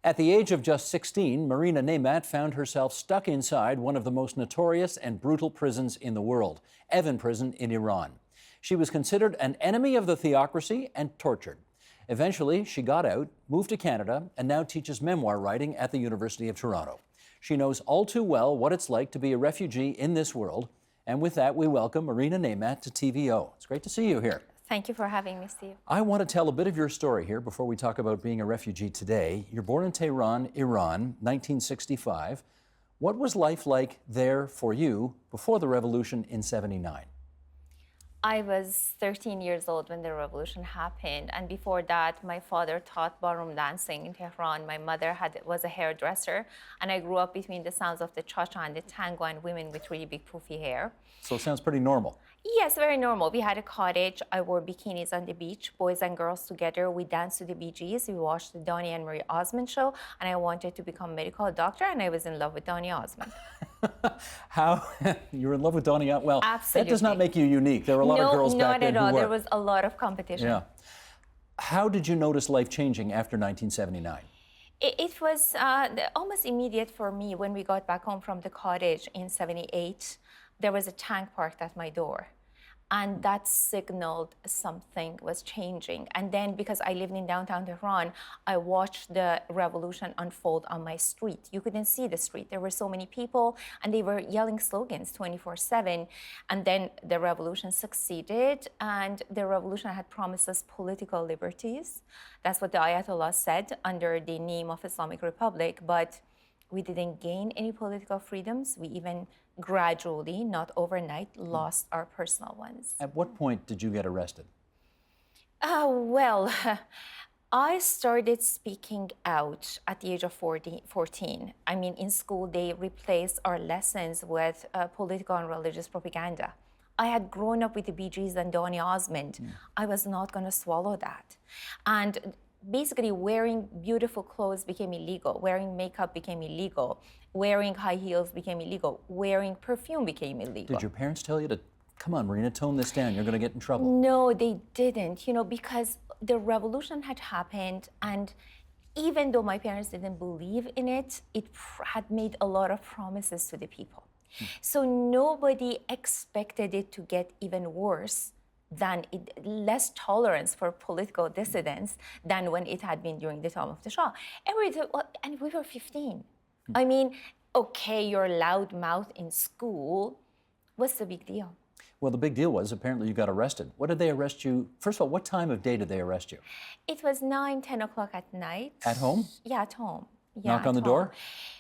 At the age of just 16, Marina Nemat found herself stuck inside one of the most notorious and brutal prisons in the world, Evin Prison in Iran. She was considered an enemy of the theocracy and tortured. Eventually, she got out, moved to Canada, and now teaches memoir writing at the University of Toronto. She knows all too well what it's like to be a refugee in this world. And with that, we welcome Marina Nemat to TVO. It's great to see you here. Thank you for having me, Steve. I want to tell a bit of your story here before we talk about being a refugee today. You're born in Tehran, Iran, 1965. What was life like there for you before the revolution in '79? I was 13 years old when the revolution happened, and before that, my father taught ballroom dancing in Tehran. My mother was a hairdresser, and I grew up between the sounds of the cha-cha and the tango and women with really big poofy hair. So it sounds pretty normal. Yes, very normal. We had a cottage. I wore bikinis on the beach, boys and girls together. We danced to the Bee Gees. We watched the Donny and Marie Osmond show, and I wanted to become a medical doctor, and I was in love with Donny Osmond. How? You were in love with Donny Osmond? Well, Absolutely. That does not make you unique. There were a lot of girls back then not at all. who were. There was a lot of competition. Yeah. How did you notice life changing after 1979? It was almost immediate for me. When we got back home from the cottage in '78, there was a tank parked at my door. And that signaled something was changing. And then because I lived in downtown Tehran, I watched the revolution unfold on my street. You couldn't see the street. There were so many people, and they were yelling slogans 24/7. And then the revolution succeeded, and the revolution had promised us political liberties. That's what the Ayatollah said under the name of Islamic Republic. But we didn't gain any political freedoms. We even gradually, not overnight, lost our personal ones. At what point did you get arrested? Well, I started speaking out at the age of 14. I mean, in school, they replaced our lessons with political and religious propaganda. I had grown up with the Bee Gees and Donny Osmond. I was not going to swallow that. And basically, wearing beautiful clothes became illegal. Wearing makeup became illegal. Wearing high heels became illegal. Wearing perfume became illegal. Did your parents tell you to, come on, Marina, tone this down, you're going to get in trouble? No, they didn't, because the revolution had happened, and even though my parents didn't believe in it, it had made a lot of promises to the people. So nobody expected it to get even worse than less tolerance for political dissidents than when it had been during the time of the Shah. And we were 15. I mean, okay, you're loud mouth in school. What's the big deal? Well, the big deal was apparently you got arrested. What did they arrest you? First of all, what time of day did they arrest you? It was 9, 10 o'clock at night. At home? Yeah, at home. Yeah, Knock on the door?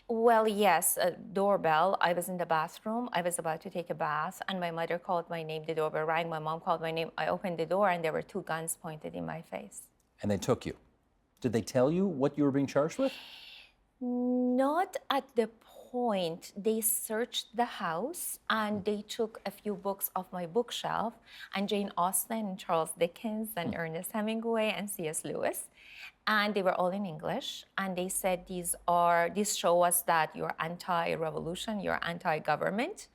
Well, yes, a doorbell. I was in the bathroom. I was about to take a bath, and my mother called my name. The doorbell rang. My mom called my name. I opened the door, and there were 2 guns pointed in my face. And they took you. Did they tell you what you were being charged with? Not at the point. They searched the house, and they took a few books off my bookshelf, and Jane Austen and Charles Dickens and Ernest Hemingway and C.S. Lewis. And they were all in English, and they said these show us that you're anti-revolution, you're anti-government.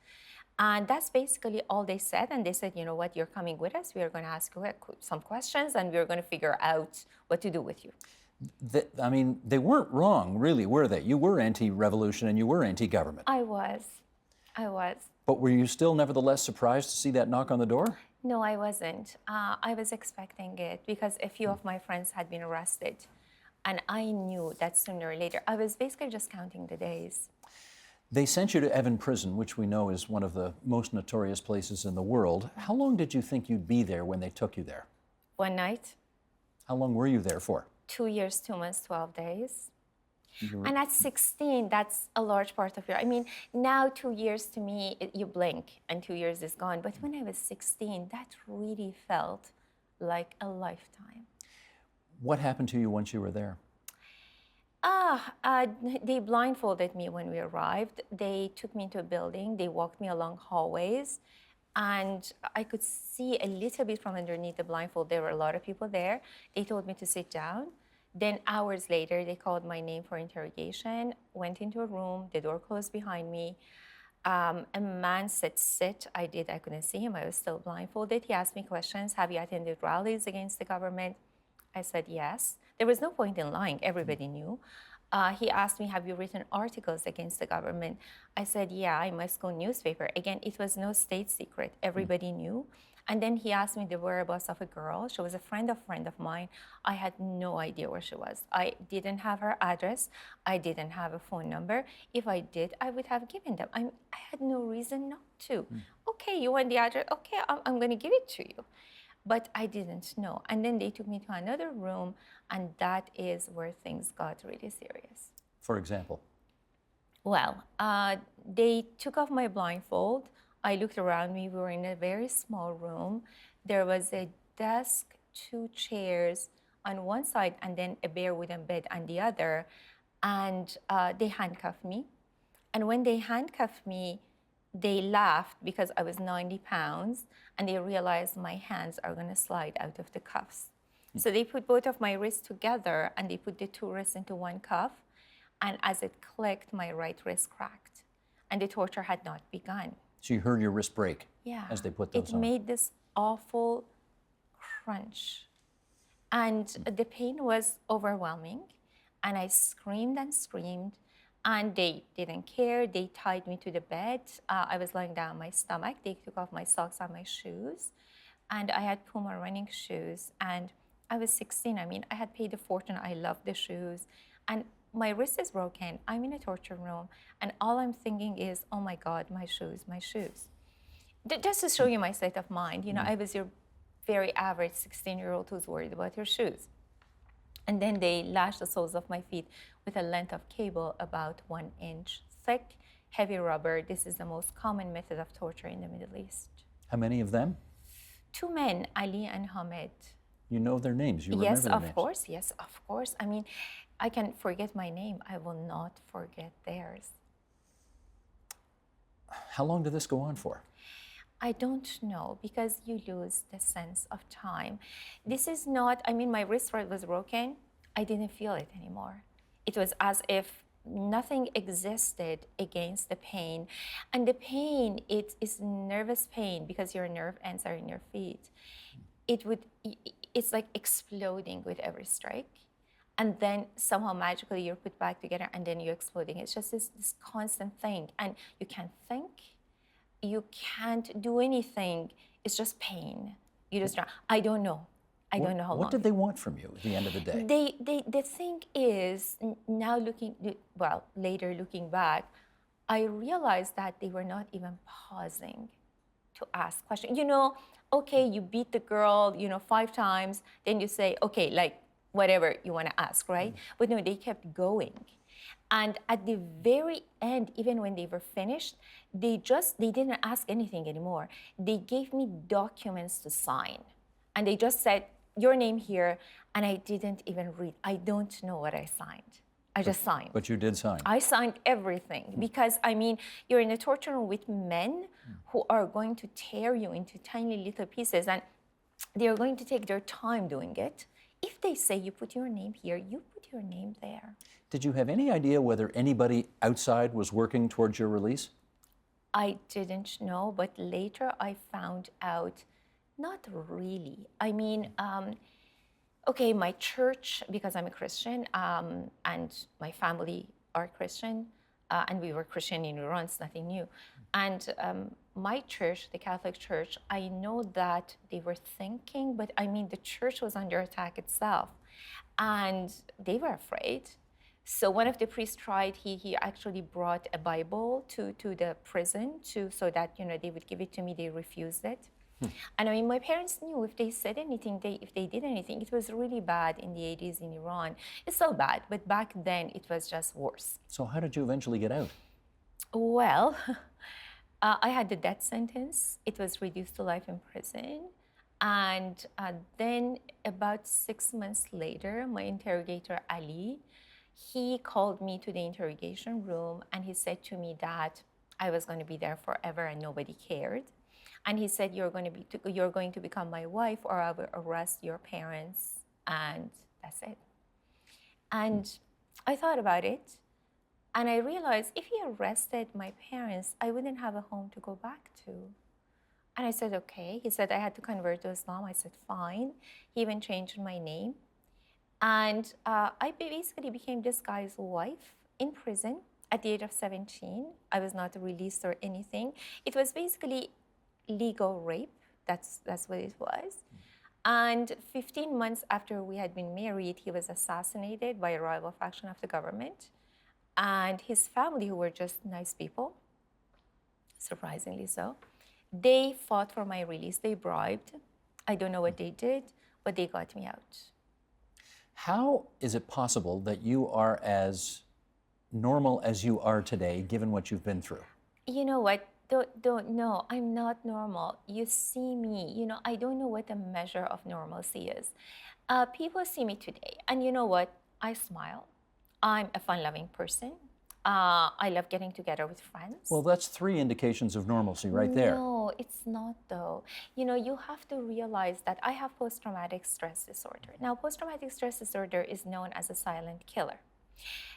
And that's basically all they said. And they said, you know what, you're coming with us. We are going to ask you some questions, and we're going to figure out what to do with you. I mean, they weren't wrong, really, were they? You were anti-revolution and you were anti-government. I was. But were you still nevertheless surprised to see that knock on the door? No, I wasn't. I was expecting it because a few of my friends had been arrested. And I knew that sooner or later. I was basically just counting the days. They sent you to Evin Prison, which we know is one of the most notorious places in the world. How long did you think you'd be there when they took you there? One night. How long were you there for? 2 years, 2 months, 12 days. And at 16, that's a large part of your... I mean, now 2 years to me, you blink and 2 years is gone. But when I was 16, that really felt like a lifetime. What happened to you once you were there? They blindfolded me when we arrived. They took me into a building. They walked me along hallways. And I could see a little bit from underneath the blindfold. There were a lot of people there. They told me to sit down. Then hours later, they called my name for interrogation, went into a room, the door closed behind me. A man said, sit. I did. I couldn't see him. I was still blindfolded. He asked me questions. Have you attended rallies against the government? I said, yes. There was no point in lying. Everybody knew. He asked me, have you written articles against the government? I said, yeah, in my school newspaper. Again, it was no state secret. Everybody knew. And then he asked me the whereabouts of a girl. She was a friend of mine. I had no idea where she was. I didn't have her address. I didn't have a phone number. If I did, I would have given them. I had no reason not to. Okay, you want the address? Okay, I'm going to give it to you. But I didn't know. And then they took me to another room, and that is where things got really serious. For example? Well, they took off my blindfold. I looked around me. We were in a very small room. There was a desk, 2 chairs on one side, and then a bare wooden bed on the other. And they handcuffed me. And when they handcuffed me, they laughed because I was 90 pounds, and they realized my hands are going to slide out of the cuffs. So they put both of my wrists together, and they put the 2 wrists into one cuff. And as it clicked, my right wrist cracked. And the torture had not begun. So you heard your wrist break as they put those on? It made this awful crunch. And the pain was overwhelming. And I screamed and screamed. And they didn't care. They tied me to the bed. I was lying down on my stomach. They took off my socks and my shoes. And I had Puma running shoes. And I was 16. I mean, I had paid a fortune. I loved the shoes. And my wrist is broken. I'm in a torture room. And all I'm thinking is, oh my God, my shoes, my shoes. Just to show you my state of mind, you know, I was your very average 16-year-old who's worried about her shoes. And then they lashed the soles of my feet with a length of cable about 1 inch thick, heavy rubber. This is the most common method of torture in the Middle East. How many of them? 2 men, Ali and Hamid. You know their names? You remember Yes, their of names? course. Yes, of course. I mean, I can forget my name. I will not forget theirs. How long did this go on for? I don't know, because you lose the sense of time. This is not, I mean, my wrist was broken. I didn't feel it anymore. It was as if nothing existed against the pain. And the pain, it is nervous pain because your nerve ends are in your feet. It's like exploding with every strike. And then somehow magically you're put back together, and then you're exploding. It's just this constant thing. And you can't think. You can't do anything. It's just pain. You just, I don't know. I don't know how long. What did they want from you at the end of the day? The thing is, now later looking back, I realized that they were not even pausing to ask questions. You know, okay, you beat the girl, 5 times, then you say, okay, like, whatever you want to ask, right? But no, they kept going. And at the very end, even when they were finished, they didn't ask anything anymore. They gave me documents to sign. And they just said, your name here, and I didn't even read. I don't know what I signed. I just signed. But you did sign. I signed everything because, I mean, you're in a torture room with men who are going to tear you into tiny little pieces, and they're going to take their time doing it. If they say you put your name here, you put your name there. Did you have any idea whether anybody outside was working towards your release? I didn't know, but later I found out, not really. I mean, okay, my church, because I'm a Christian, and my family are Christian, and we were Christian in Iran, it's nothing new. And my church, the Catholic Church, I know that they were thinking, but I mean, the church was under attack itself, and they were afraid. So one of the priests tried, he actually brought a Bible to the prison so that, they would give it to me. They refused it. And I mean, my parents knew if they said anything, if they did anything, it was really bad in the 80s in Iran. It's still bad, but back then it was just worse. So how did you eventually get out? Well, I had the death sentence. It was reduced to life in prison. And then about 6 months later, my interrogator, Ali, he called me to the interrogation room, and he said to me that I was going to be there forever and nobody cared. And he said, you're going to become my wife, or I will arrest your parents, and that's it. And I thought about it, and I realized if he arrested my parents, I wouldn't have a home to go back to. And I said, okay. He said I had to convert to Islam. I said, fine. He even changed my name. And I basically became this guy's wife in prison at the age of 17. I was not released or anything. It was basically legal rape. That's what it was. And 15 months after we had been married, he was assassinated by a rival faction of the government. And his family, who were just nice people, surprisingly so, they fought for my release. They bribed. I don't know what they did, but they got me out. How is it possible that you are as normal as you are today, given what you've been through? You know what? Don't know. I'm not normal. You see me. I don't know what the measure of normalcy is. People see me today, and you know what? I smile. I'm a fun-loving person. I love getting together with friends. Well, that's three indications of normalcy right there. No, it's not though. You have to realize that I have post-traumatic stress disorder. Now, post-traumatic stress disorder is known as a silent killer.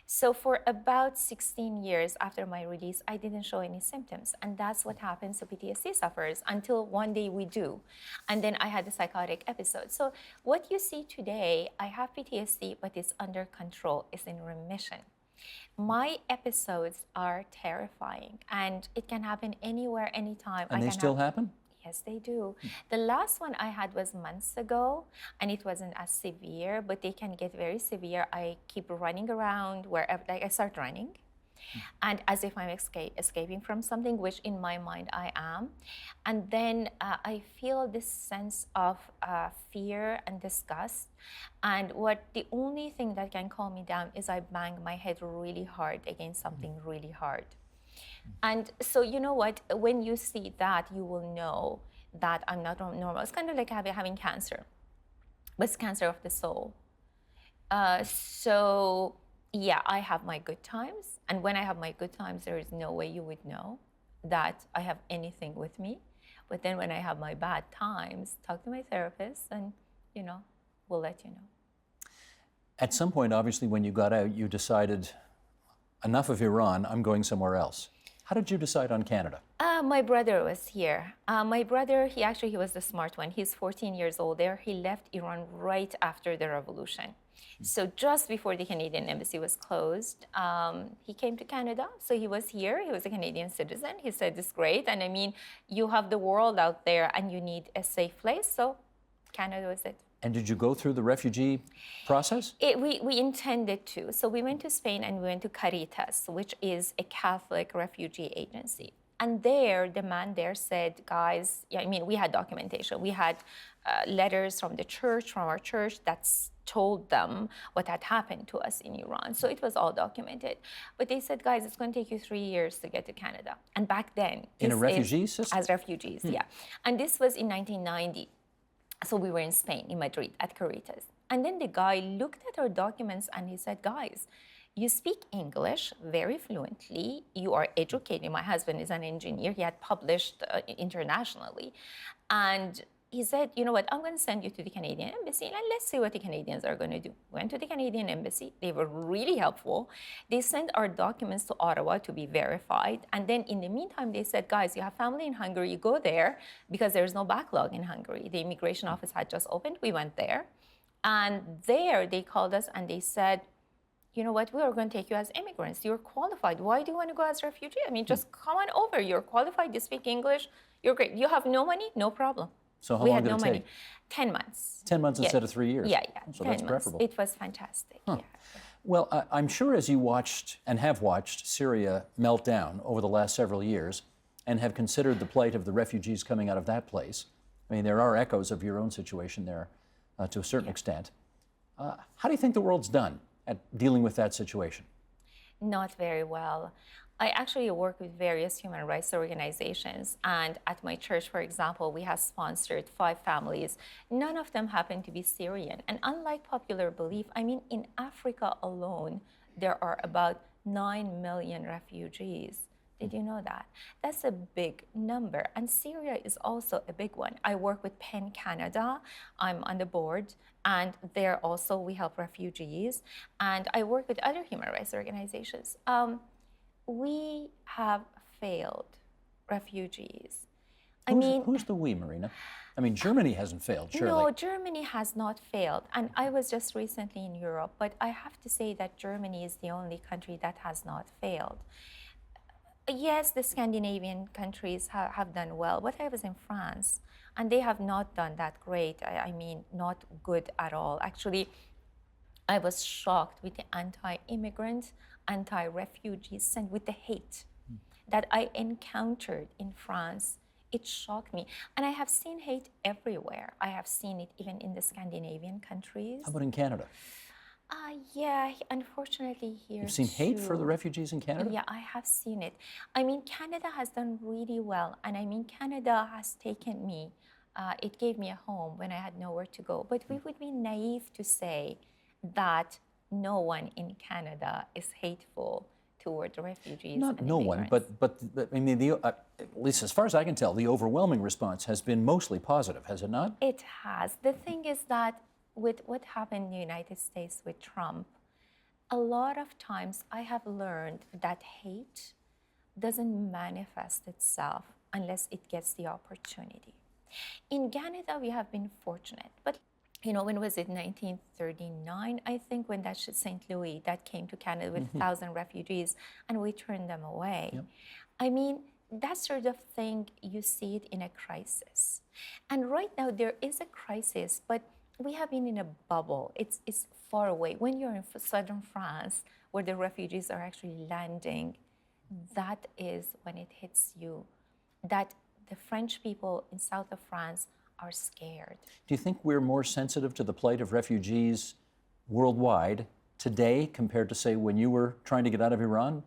So for about 16 years after my release, I didn't show any symptoms. And that's what happens to PTSD sufferers until one day we do. And then I had a psychotic episode. So what you see today, I have PTSD, but it's under control, it's in remission. My episodes are terrifying, and it can happen anywhere, anytime. And they still happen? Yes, they do. The last one I had was months ago, and it wasn't as severe, but they can get very severe. I keep running around wherever, like I start running, and as if I'm escaping from something, which in my mind I am. And then I feel this sense of fear and disgust. And the only thing that can calm me down is I bang my head really hard against something really hard. And so you know what, when you see that, you will know that I'm not normal. It's kind of like having cancer, but it's cancer of the soul. So yeah, I have my good times. And when I have my good times, there is no way you would know that I have anything with me. But then when I have my bad times, talk to my therapist and, we'll let you know. At some point, obviously, when you got out, you decided, enough of Iran, I'm going somewhere else. How did you decide on Canada? My brother was here. My brother, he was the smart one. He's 14 years older. He left Iran right after the revolution. So just before the Canadian embassy was closed, he came to Canada. So he was here. He was a Canadian citizen. He said, it's great. And I mean, you have the world out there and you need a safe place. So Canada was it. And did you go through the refugee process? We intended to. So we went to Spain and we went to Caritas, which is a Catholic refugee agency. And the man there said, guys, we had documentation. We had letters from our church that told them what had happened to us in Iran. So it was all documented. But they said, guys, it's going to take you 3 years to get to Canada. And back then... In a refugee system? As refugees, yeah. And this was in 1990. So we were in Spain, in Madrid, at Caritas. And then the guy looked at our documents and he said, guys, you speak English very fluently. You are educated. My husband is an engineer. He had published internationally. And he said, you know what, I'm going to send you to the Canadian embassy and let's see what the Canadians are going to do. Went to the Canadian embassy. They were really helpful. They sent our documents to Ottawa to be verified. And then in the meantime, they said, guys, you have family in Hungary, go there because there's no backlog in Hungary. The immigration office had just opened. We went there. And there they called us and they said, you know what, we are going to take you as immigrants. You're qualified. Why do you want to go as a refugee? I mean, just come on over. You're qualified. You speak English. You're great. You have no money? No problem. So how long did it take? 10 months. 10 months instead of 3 years? Yeah. So that's preferable. It was fantastic, yeah. Well, I'm sure as you watched and have watched Syria melt down over the last several years and have considered the plight of the refugees coming out of that place, I mean, there are echoes of your own situation there to a certain extent. How do you think the world's done at dealing with that situation? Not very well. I actually work with various human rights organizations, and at my church, for example, we have sponsored 5 families. None of them happen to be Syrian. And unlike popular belief, I mean, in Africa alone, there are about 9 million refugees. Did you know that? That's a big number. And Syria is also a big one. I work with PEN Canada. I'm on the board. And there also we help refugees. And I work with other human rights organizations. We have failed refugees. I mean, Who's the we, Marina? I mean, Germany hasn't failed, surely. no, Germany has not failed. And I was just recently in Europe, but I have to say that Germany is the only country that has not failed. Yes, the Scandinavian countries have done well, but I was in France and they have not done that great. I mean, not good at all. Actually, I was shocked with the anti-immigrant, anti-refugees, and with the hate that I encountered in France. It shocked me. And I have seen hate everywhere. I have seen it even in the Scandinavian countries. How about in Canada? Yeah, unfortunately here You've seen hate for the too. refugees in Canada? Yeah, I have seen it. I mean, Canada has done really well. And I mean, Canada has taken me. It gave me a home when I had nowhere to go. But we would be naive to say that no one in Canada is hateful toward refugees Not and no one, immigrants. but I mean, at least as far as I can tell, the overwhelming response has been mostly positive, has it not? It has. The thing is that with what happened in the United States with Trump, a lot of times I have learned that hate doesn't manifest itself unless it gets the opportunity. In Canada, we have been fortunate, but you know, when was it, 1939, I think, when that St. Louis that came to Canada with 1,000 refugees and we turned them away. Yep. I mean, that sort of thing, you see it in a crisis. And right now there is a crisis, but we have been in a bubble. It's far away. When you're in southern France, where the refugees are actually landing, that is when it hits you, that the French people in south of France are scared. Do you think we're more sensitive to the plight of refugees worldwide today compared to, say, when you were trying to get out of Iran?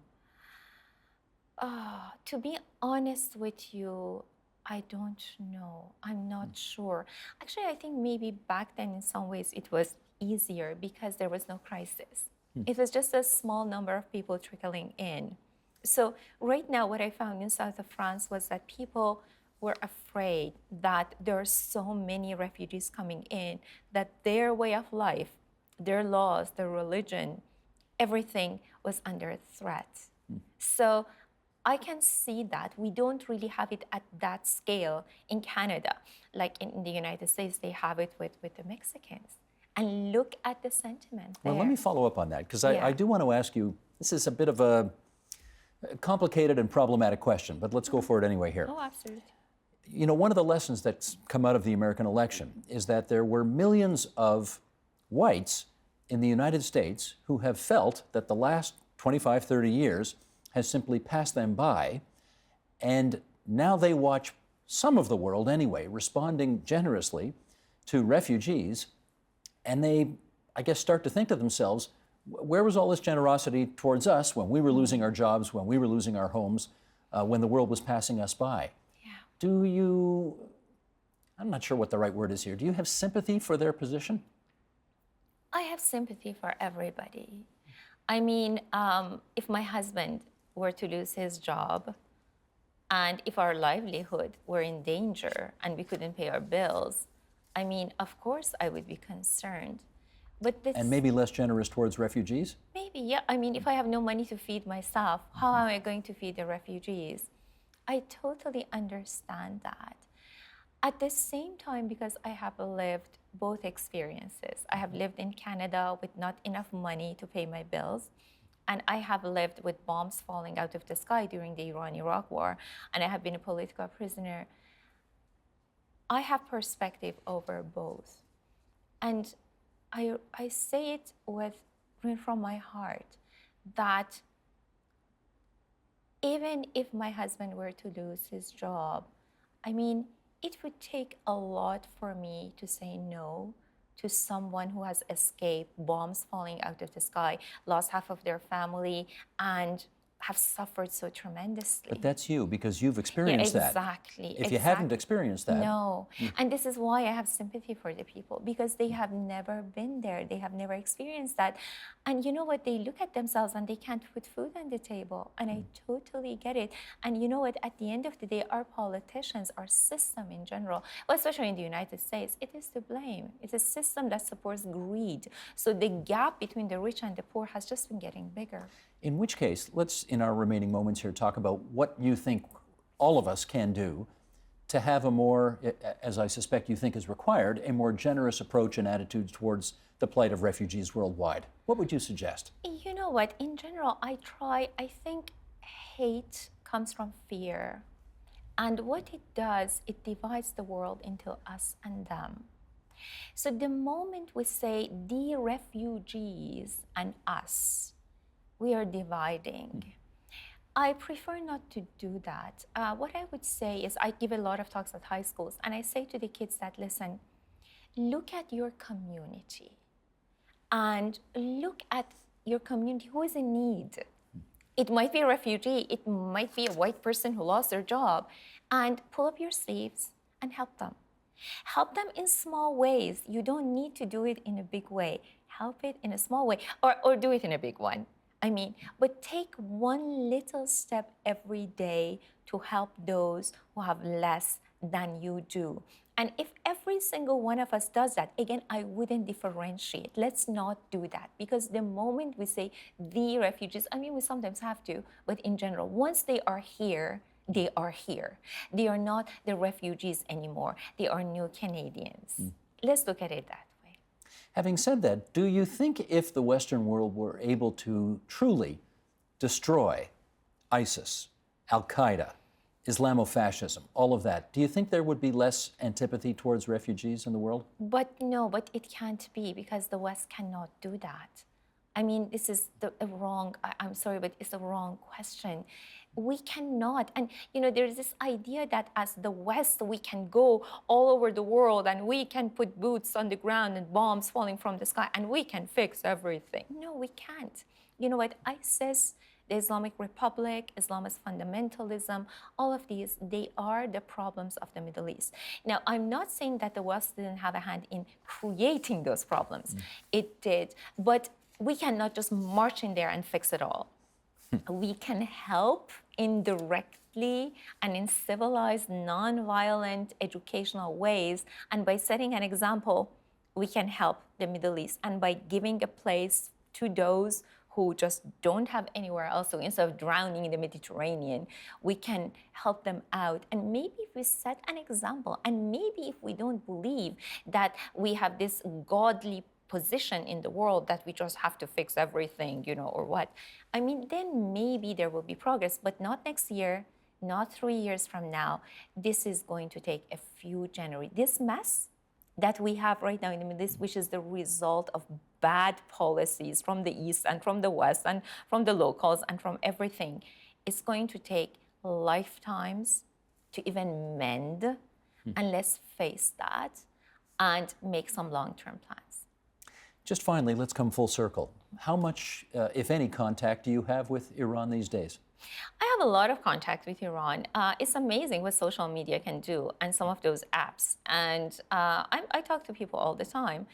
To be honest with you, I don't know. I'm not sure. Actually, I think maybe back then in some ways it was easier because there was no crisis. It was just a small number of people trickling in. So right now what I found in south of France was that people were afraid that there are so many refugees coming in that their way of life, their laws, their religion, everything was under threat. So I can see that. We don't really have it at that scale in Canada. Like in the United States, they have it with the Mexicans. And look at the sentiment there. Well, let me follow up on that, because Yeah. I do want to ask you, this is a bit of a complicated and problematic question, but let's go for it anyway here. Oh, absolutely. You know, one of the lessons that's come out of the American election is that there were millions of whites in the United States who have felt that the last 25, 30 years has simply passed them by, and now they watch some of the world anyway responding generously to refugees, and they, I guess, start to think to themselves, where was all this generosity towards us when we were losing our jobs, when we were losing our homes, when the world was passing us by? Do you, I'm not sure what the right word is here, do you have sympathy for their position? I have sympathy for everybody. I mean, if my husband were to lose his job, and if our livelihood were in danger and we couldn't pay our bills, I mean, of course I would be concerned. But this, And maybe less generous towards refugees? maybe, yeah. I mean, if I have no money to feed myself, how am I going to feed the refugees? I totally understand that. At the same time, because I have lived both experiences, I have lived in Canada with not enough money to pay my bills, and I have lived with bombs falling out of the sky during the Iran-Iraq war, and I have been a political prisoner. I have perspective over both. And I say it from my heart that even if my husband were to lose his job, I mean, it would take a lot for me to say no to someone who has escaped bombs falling out of the sky, lost half of their family, and have suffered so tremendously. But that's you, because you've experienced that. Exactly. If you hadn't experienced that. No. And this is why I have sympathy for the people, because they have never been there. They have never experienced that. And you know what? They look at themselves and they can't put food on the table. And I totally get it. And you know what? At the end of the day, our politicians, our system in general, well, especially in the United States, it is to blame. It's a system that supports greed. So the gap between the rich and the poor has just been getting bigger. In which case, let's, in our remaining moments here, talk about what you think all of us can do to have a more, as I suspect you think is required, a more generous approach and attitude towards the plight of refugees worldwide? What would you suggest? You know what? In general, I think hate comes from fear. And what it does, it divides the world into us and them. So the moment we say the refugees and us, we are dividing. I prefer not to do that. What I would say is I give a lot of talks at high schools, and I say to the kids that, listen, look at your community and look at your community who is in need. It might be a refugee, it might be a white person who lost their job, and pull up your sleeves and help them. Help them in small ways. You don't need to do it in a big way. Help it in a small way, or do it in a big one. But take one little step every day to help those who have less than you do. And if every single one of us does that, again, I wouldn't differentiate. Let's not do that, because the moment we say the refugees, we sometimes have to, but in general, once they are here, they are here. They are not the refugees anymore. They are new Canadians. Let's look at it that way. Having said that, do you think if the Western world were able to truly destroy ISIS, Al-Qaeda, Islamofascism, all of that, do you think there would be less antipathy towards refugees in the world? But it can't be, because the West cannot do that. This is I'm sorry, but it's the wrong question. We cannot. And, there's this idea that as the West, we can go all over the world and we can put boots on the ground and bombs falling from the sky and we can fix everything. No, we can't. You know what? ISIS, the Islamic Republic, Islamist fundamentalism, all of these, they are the problems of the Middle East. Now, I'm not saying that the West didn't have a hand in creating those problems. It did. But we cannot just march in there and fix it all. We can help indirectly and in civilized, non-violent, educational ways. And by setting an example, we can help the Middle East. And by giving a place to those who just don't have anywhere else, so instead of drowning in the Mediterranean, we can help them out. And maybe if we set an example, and maybe if we don't believe that we have this godly position in the world that we just have to fix everything, or what, then maybe there will be progress, but not next year, not 3 years from now. This is going to take a few generations. This mess that we have right now in the Middle East, which is the result of bad policies from the East and from the West and from the locals and from everything, it's going to take lifetimes to even mend. And let's face that and make some long-term plans. Just finally, let's come full circle. How much, if any, contact do you have with Iran these days? I have a lot of contact with Iran. It's amazing what social media can do and some of those apps. And I talk to people all the time.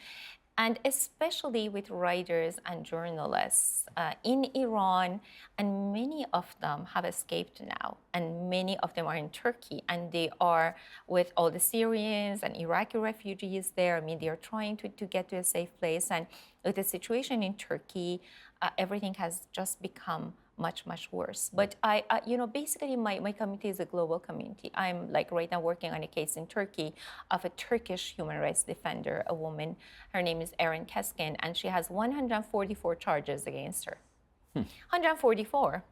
And especially with writers and journalists in Iran, and many of them have escaped now, and many of them are in Turkey, and they are with all the Syrians and Iraqi refugees there. They are trying to get to a safe place, and with the situation in Turkey, everything has just become much, much worse. But basically my community is a global community. I'm right now working on a case in Turkey of a Turkish human rights defender, a woman. Her name is Erin Keskin, and she has 144 charges against her. 144.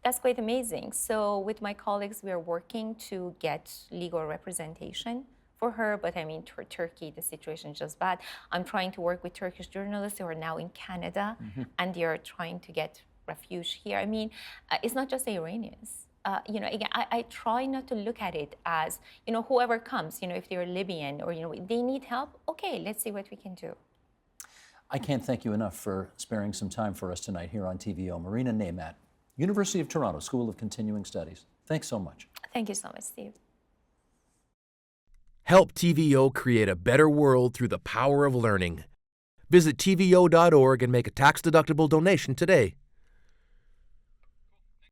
That's quite amazing. So with my colleagues, we are working to get legal representation for her, but for Turkey, the situation is just bad. I'm trying to work with Turkish journalists who are now in Canada, and they are trying to get refuge here. It's not just the Iranians. Again, I try not to look at it as, whoever comes, if they're Libyan or, they need help, okay, let's see what we can do. I can't thank you enough for sparing some time for us tonight here on TVO. Marina Nemat, University of Toronto School of Continuing Studies. Thanks so much. Thank you so much, Steve. Help TVO create a better world through the power of learning. Visit TVO.org and make a tax-deductible donation today.